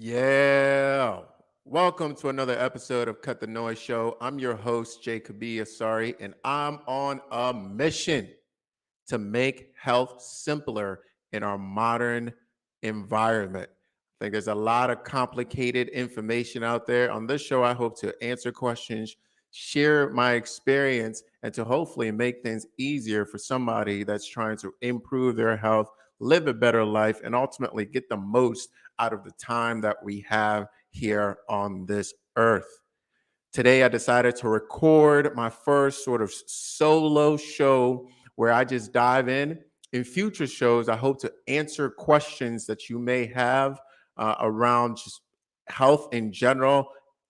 Yeah. Welcome to another episode of Cut the Noise Show. I'm your host, Jacob Asari, and I'm on a mission to make health simpler in our modern environment. I think there's a lot of complicated information out there. On this show, I hope to answer questions, share my experience, and to hopefully make things easier for somebody that's trying to improve their health, live a better life, and ultimately get the most out of the time that we have here on this earth. Today, I decided to record my first sort of solo show where I just dive in. In future shows, I hope to answer questions that you may have around just health in general,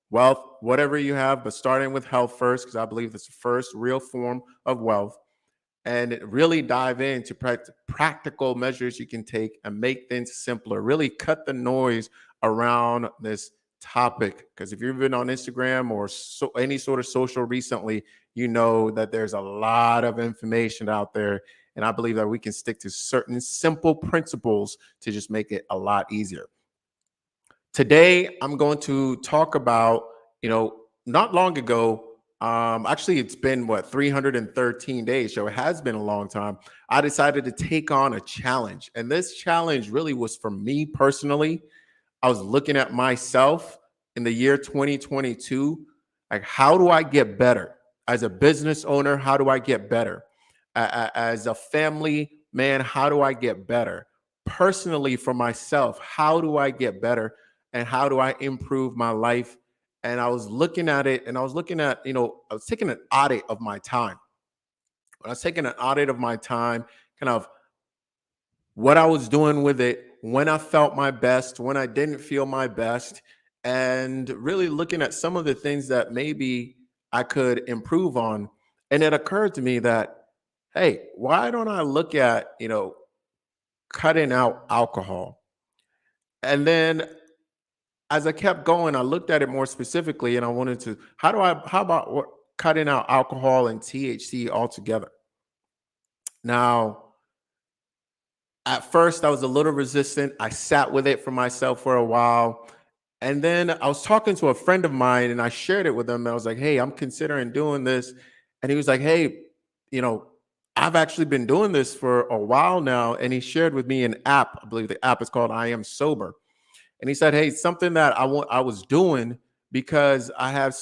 wealth, whatever you have, but starting with health first, because I believe it's the first real form of wealth, and really dive into practical measures you can take and make things simpler. Really cut the noise around this topic. Because if you've been on Instagram or any sort of social recently, you know that there's a lot of information out there. And I believe that we can stick to certain simple principles to just make it a lot easier. Today, I'm going to talk about, not long ago, actually, it's been 313 days. So it has been a long time. I decided to take on a challenge. And this challenge really was for me personally. I was looking at myself in the year 2022. Like, how do I get better? As a business owner, how do I get better? As a family man, how do I get better? Personally, for myself, how do I get better? And how do I improve my life? And I was looking at it and I was looking at, I was taking an audit of my time. When I was taking an audit of my time, kind of what I was doing with it, when I felt my best, when I didn't feel my best, and really looking at some of the things that maybe I could improve on. And it occurred to me that, hey, why don't I look at, cutting out alcohol? And then as I kept going, I looked at it more specifically and I wanted to, how about cutting out alcohol and THC altogether? Now, at first, I was a little resistant. I sat with it for myself for a while. And then I was talking to a friend of mine and I shared it with him. I was like, hey, I'm considering doing this. And he was like, hey, you know, I've actually been doing this for a while now. And he shared with me an app. I believe the app is called I Am Sober. And he said, hey, something that I was doing because I have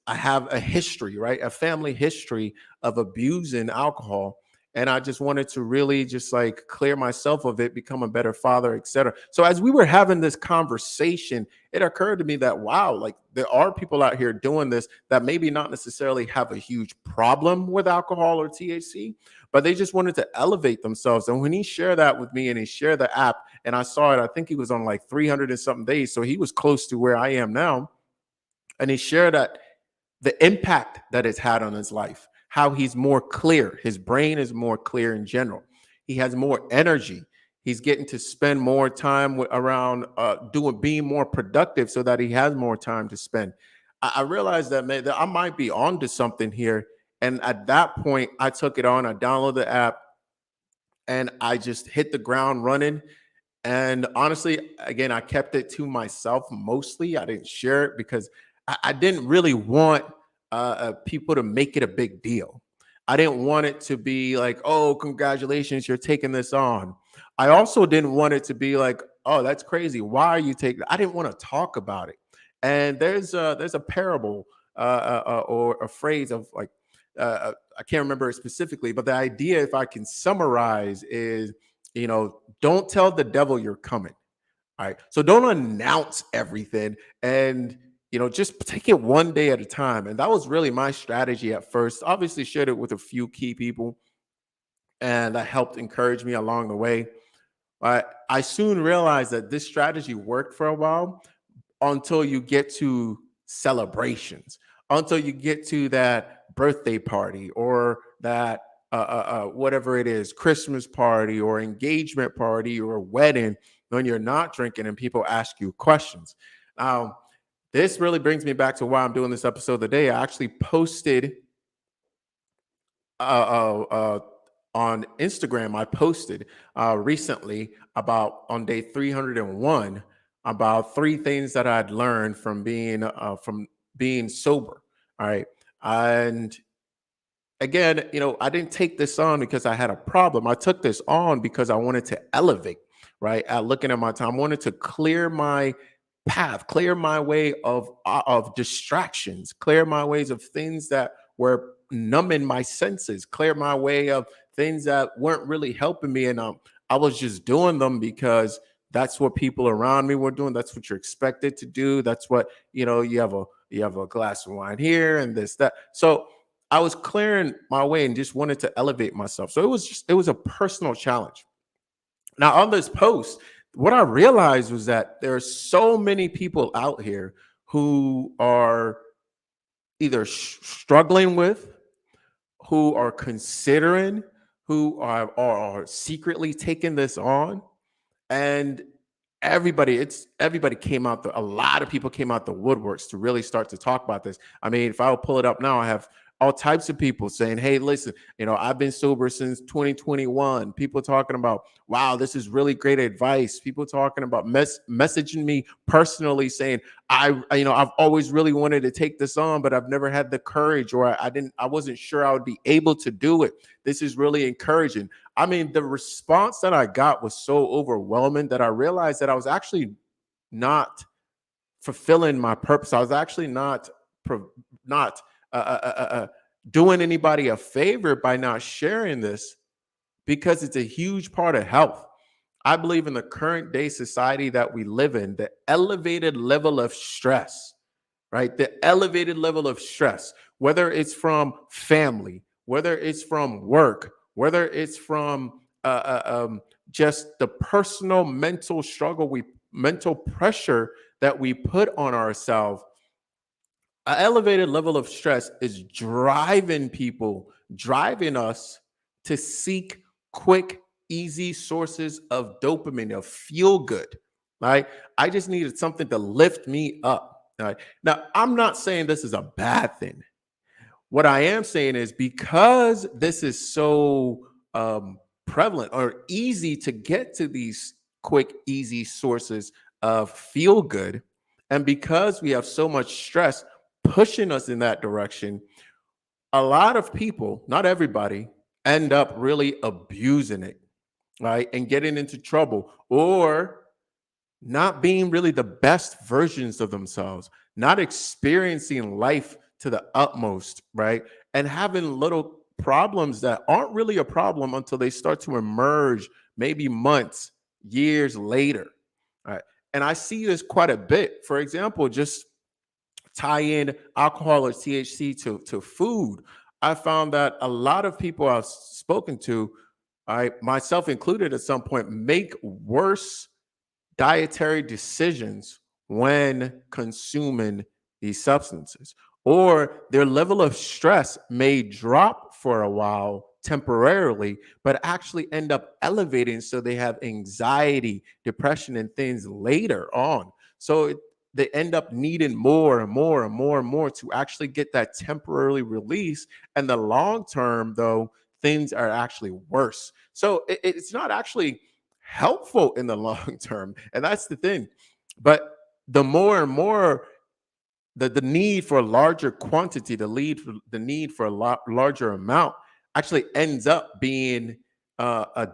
I have a history, right? A family history of abusing alcohol. And I just wanted to really just like clear myself of it, become a better father, etc. So as we were having this conversation, it occurred to me that wow, like there are people out here doing this that maybe not necessarily have a huge problem with alcohol or THC, but they just wanted to elevate themselves. And when he shared that with me and he shared the app, and I saw it, I think he was on like 300 and something days. So he was close to where I am now. And he shared that the impact that it's had on his life, how he's more clear. His brain is more clear in general. He has more energy. He's getting to spend more time around being more productive so that he has more time to spend. I realized that, man, that I might be onto something here. And at that point, I took it on. I downloaded the app and I just hit the ground running. And honestly, again, I kept it to myself mostly. I didn't share it because I didn't really want people to make it a big deal. I didn't want it to be like, oh, congratulations, you're taking this on. I also didn't want it to be like, oh, that's crazy. Why are you taking? I didn't want to talk about it. And there's a parable or a phrase of like I can't remember it specifically, but the idea, if I can summarize, is don't tell the devil you're coming. All right. So don't announce everything and just take it one day at a time. And that was really my strategy at first. Obviously, shared it with a few key people, and that helped encourage me along the way. But I soon realized that this strategy worked for a while until you get to celebrations, until you get to that birthday party or that whatever it is, Christmas party or engagement party or wedding, when you're not drinking and people ask you questions. Now, this really brings me back to why I'm doing this episode today. I actually posted uh, uh, uh, on Instagram, I posted recently about on day 301 about three things that I'd learned from being sober. All right. And again, I didn't take this on because I had a problem. I took this on because I wanted to elevate, right? Looking at my time, I wanted to clear my path, clear my way of distractions, clear my ways of things that were numbing my senses, clear my way of things that weren't really helping me. And I was just doing them because that's what people around me were doing. That's what you're expected to do. That's what you have a glass of wine here and this that. So I was clearing my way and just wanted to elevate myself. So it was a personal challenge. Now on this post, what I realized was that there are so many people out here who are either struggling with, who are considering, who are secretly taking this on, and everybody came out a lot of people came out the woodworks to really start to talk about this. I mean, if I would pull it up now, I have all types of people saying, hey, listen, I've been sober since 2021. People talking about, wow, this is really great advice. People talking about messaging me personally saying, I've always really wanted to take this on, but I've never had the courage, or I wasn't sure I would be able to do it. This is really encouraging. I mean, the response that I got was so overwhelming that I realized that I was actually not fulfilling my purpose. I was actually not doing anybody a favor by not sharing this, because it's a huge part of health. I believe in the current day society that we live in, the elevated level of stress, right? The elevated level of stress, whether it's from family, whether it's from work, whether it's from just the personal mental pressure that we put on ourselves. An elevated level of stress is driving us to seek quick, easy sources of dopamine, of feel good. Right? I just needed something to lift me up. Right? Now, I'm not saying this is a bad thing. What I am saying is, because this is so prevalent or easy to get to these quick, easy sources of feel good, and because we have so much stress pushing us in that direction, a lot of people, not everybody, end up really abusing it, right? And getting into trouble, or not being really the best versions of themselves, not experiencing life to the utmost, right? And having little problems that aren't really a problem until they start to emerge, maybe months, years later. Right. And I see this quite a bit. For example, just tie in alcohol or THC to food. I found that a lot of people I've spoken to, I myself included at some point, make worse dietary decisions when consuming these substances, or their level of stress may drop for a while temporarily, but actually end up elevating. So they have anxiety, depression, and things later on. So they end up needing more and more and more and more to actually get that temporary release. And the long term, though, things are actually worse. So it's not actually helpful in the long term. And that's the thing. But the more and more the need for a larger quantity, the need for a larger amount actually ends up being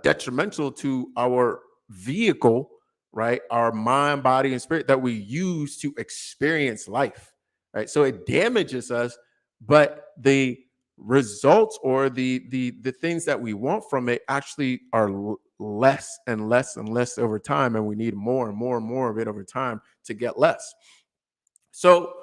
detrimental to our vehicle, right? Our mind, body, and spirit that we use to experience life, right? So it damages us, but the results, or the things that we want from it, actually are less and less and less over time, and we need more and more and more of it over time to get less. So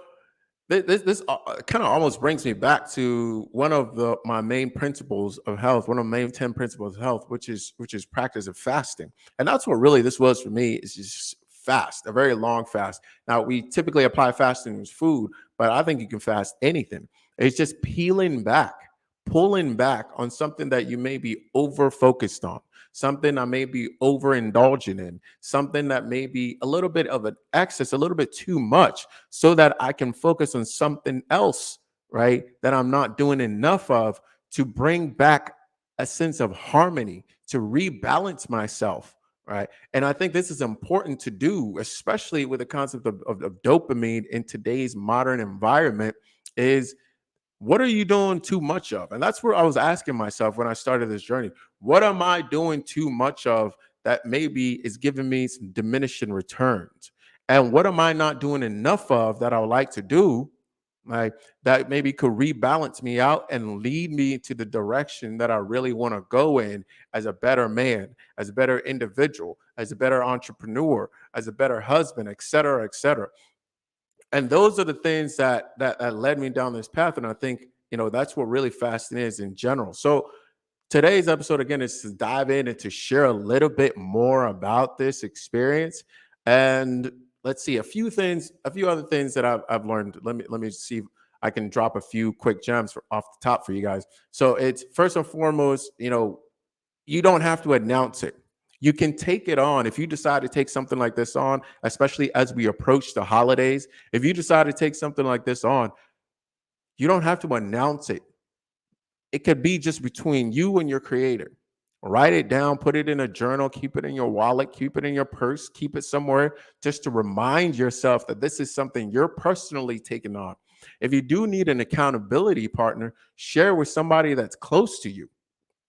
this kind of almost brings me back to one of my main principles of health, one of the main 10 principles of health, which is practice of fasting. And that's what really this was for me, is just fast, a very long fast. Now, we typically apply fasting as food, but I think you can fast anything. It's just pulling back on something that you may be over focused on, something I may be overindulging in, something that may be a little bit of an excess, a little bit too much, so that I can focus on something else, right? That I'm not doing enough of, to bring back a sense of harmony, to rebalance myself, right? And I think this is important to do, especially with the concept of dopamine in today's modern environment, is what are you doing too much of? And that's where I was asking myself when I started this journey. What am I doing too much of that maybe is giving me some diminishing returns? And what am I not doing enough of that I would like to do? Like that maybe could rebalance me out and lead me to the direction that I really want to go in as a better man, as a better individual, as a better entrepreneur, as a better husband, et cetera, et cetera. And those are the things that led me down this path. And I think, that's what really fasting is in general. So today's episode again is to dive in and to share a little bit more about this experience. And let's see a few other things that I've learned. Let me see if I can drop a few quick gems off the top for you guys. So it's first and foremost, you don't have to announce it. You can take it on if you decide to take something like this on, especially as we approach the holidays. If you decide to take something like this on, you don't have to announce it. It could be just between you and your creator. Write it down, put it in a journal, keep it in your wallet, keep it in your purse, keep it somewhere just to remind yourself that this is something you're personally taking on. If you do need an accountability partner, share with somebody that's close to you,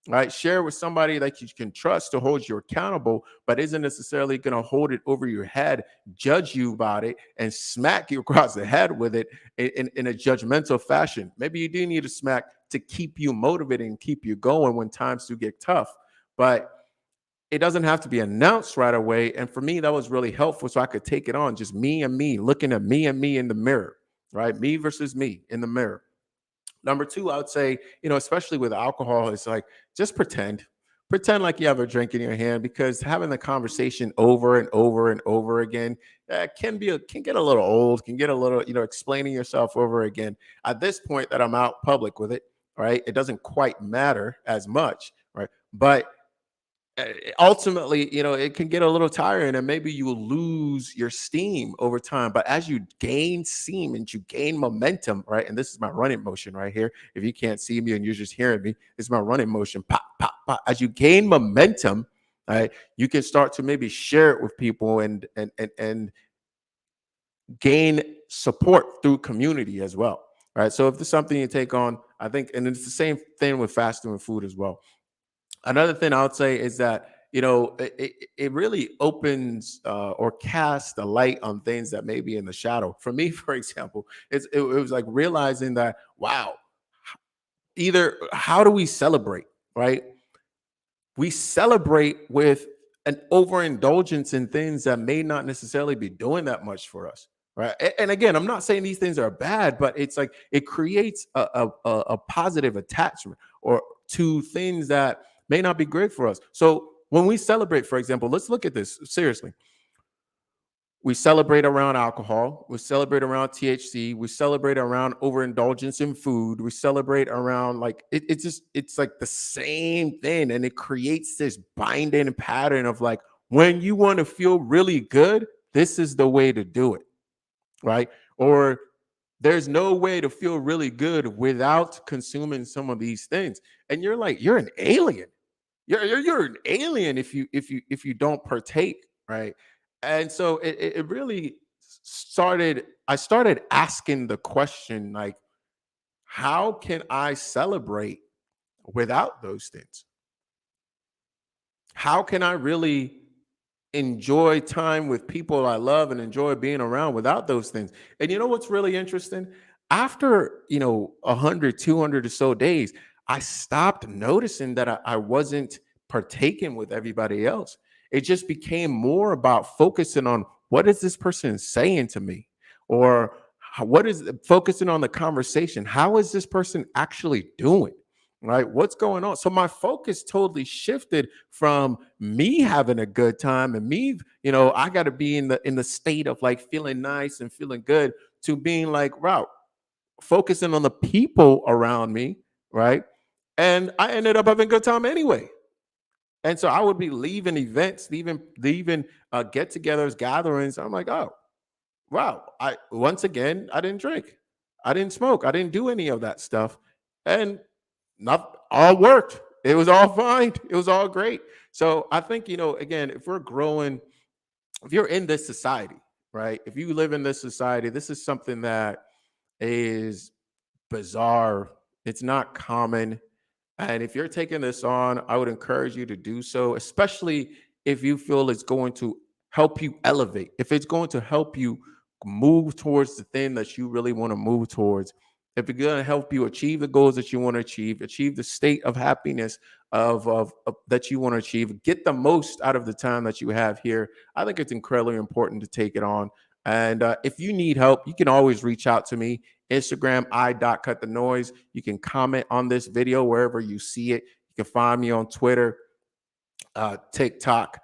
right? Share with somebody that you can trust to hold you accountable, but isn't necessarily going to hold it over your head, judge you about it, and smack you across the head with it in a judgmental fashion. Maybe you do need a smack to keep you motivated and keep you going when times do get tough, but it doesn't have to be announced right away. And for me, that was really helpful. So I could take it on, just me and me, looking at me and me in the mirror, right? Me versus me in the mirror. Number two, I would say, especially with alcohol, it's like just pretend like you have a drink in your hand, because having the conversation over and over and over again can get a little old, can get a little, explaining yourself over again. At this point that I'm out public with it, right, it doesn't quite matter as much, right? But ultimately, it can get a little tiring and maybe you will lose your steam over time. But as you gain steam and you gain momentum, right? And this is my running motion right here. If you can't see me and you're just hearing me, this is my running motion. Pop, pop, pop. As you gain momentum, right, you can start to maybe share it with people and gain support through community as well. Right. So if there's something you take on, I think, and it's the same thing with fasting with food as well. Another thing I would say is that it really opens or casts a light on things that may be in the shadow. For me, for example, it was like realizing that, wow, either how do we celebrate, right? We celebrate with an overindulgence in things that may not necessarily be doing that much for us, right? And again, I'm not saying these things are bad, but it's like it creates a positive attachment or to things that may not be great for us. So when we celebrate, for example, let's look at this seriously. We celebrate around alcohol. We celebrate around THC. We celebrate around overindulgence in food. We celebrate around like it's like the same thing. And it creates this binding pattern of like, when you want to feel really good, this is the way to do it. Right. Or there's no way to feel really good without consuming some of these things. And you're like, you're an alien. You're an alien if you don't partake, right? And so it really started. I started asking the question like, how can I celebrate without those things? How can I really enjoy time with people I love and enjoy being around without those things? And you know what's really interesting? After 100, 200 or so days, I stopped noticing that I wasn't partaking with everybody else. It just became more about focusing on what is this person saying to me, or what is focusing on the conversation. How is this person actually doing? Right? What's going on? So my focus totally shifted from me having a good time and me, I got to be in the state of like feeling nice and feeling good, to being like, wow, focusing on the people around me, right? And I ended up having a good time anyway. And so I would be leaving events, leaving get-togethers, gatherings. I'm like, oh, wow. I once again, I didn't drink, I didn't smoke, I didn't do any of that stuff, and not all worked. It was all fine. It was all great. So I think, again, if we're growing, if you're in this society, right? If you live in this society, this is something that is bizarre. It's not common. And if you're taking this on, I would encourage you to do so, especially if you feel it's going to help you elevate, if it's going to help you move towards the thing that you really want to move towards, if it's going to help you achieve the goals that you want to achieve the state of happiness of that you want to achieve, get the most out of the time that you have here. I think it's incredibly important to take it on. And if you need help, you can always reach out to me. Instagram, cut the noise. You can comment on this video wherever you see it. You can find me on Twitter, TikTok,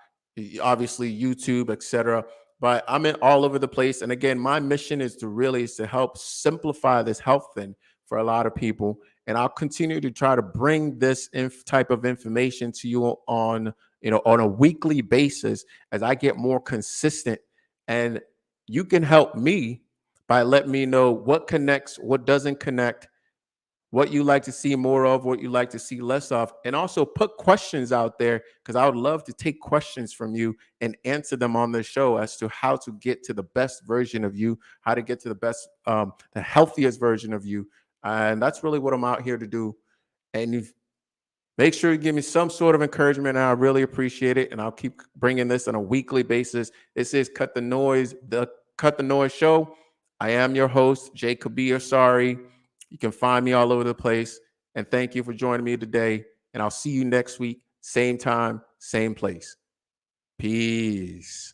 obviously YouTube, etc. But I'm in all over the place. And again, my mission is to help simplify this health thing for a lot of people. And I'll continue to try to bring this type of information to you on a weekly basis as I get more consistent. And you can help me by letting me know what connects, what doesn't connect, what you like to see more of, what you like to see less of, and also put questions out there because I would love to take questions from you and answer them on the show as to how to get to the best version of you, how to get to the best, the healthiest version of you. And that's really what I'm out here to do. And make sure you give me some sort of encouragement. And I really appreciate it. And I'll keep bringing this on a weekly basis. This is the Cut the Noise Show. I am your host, Jay Kabir. Sorry. You can find me all over the place. And thank you for joining me today. And I'll see you next week, same time, same place. Peace.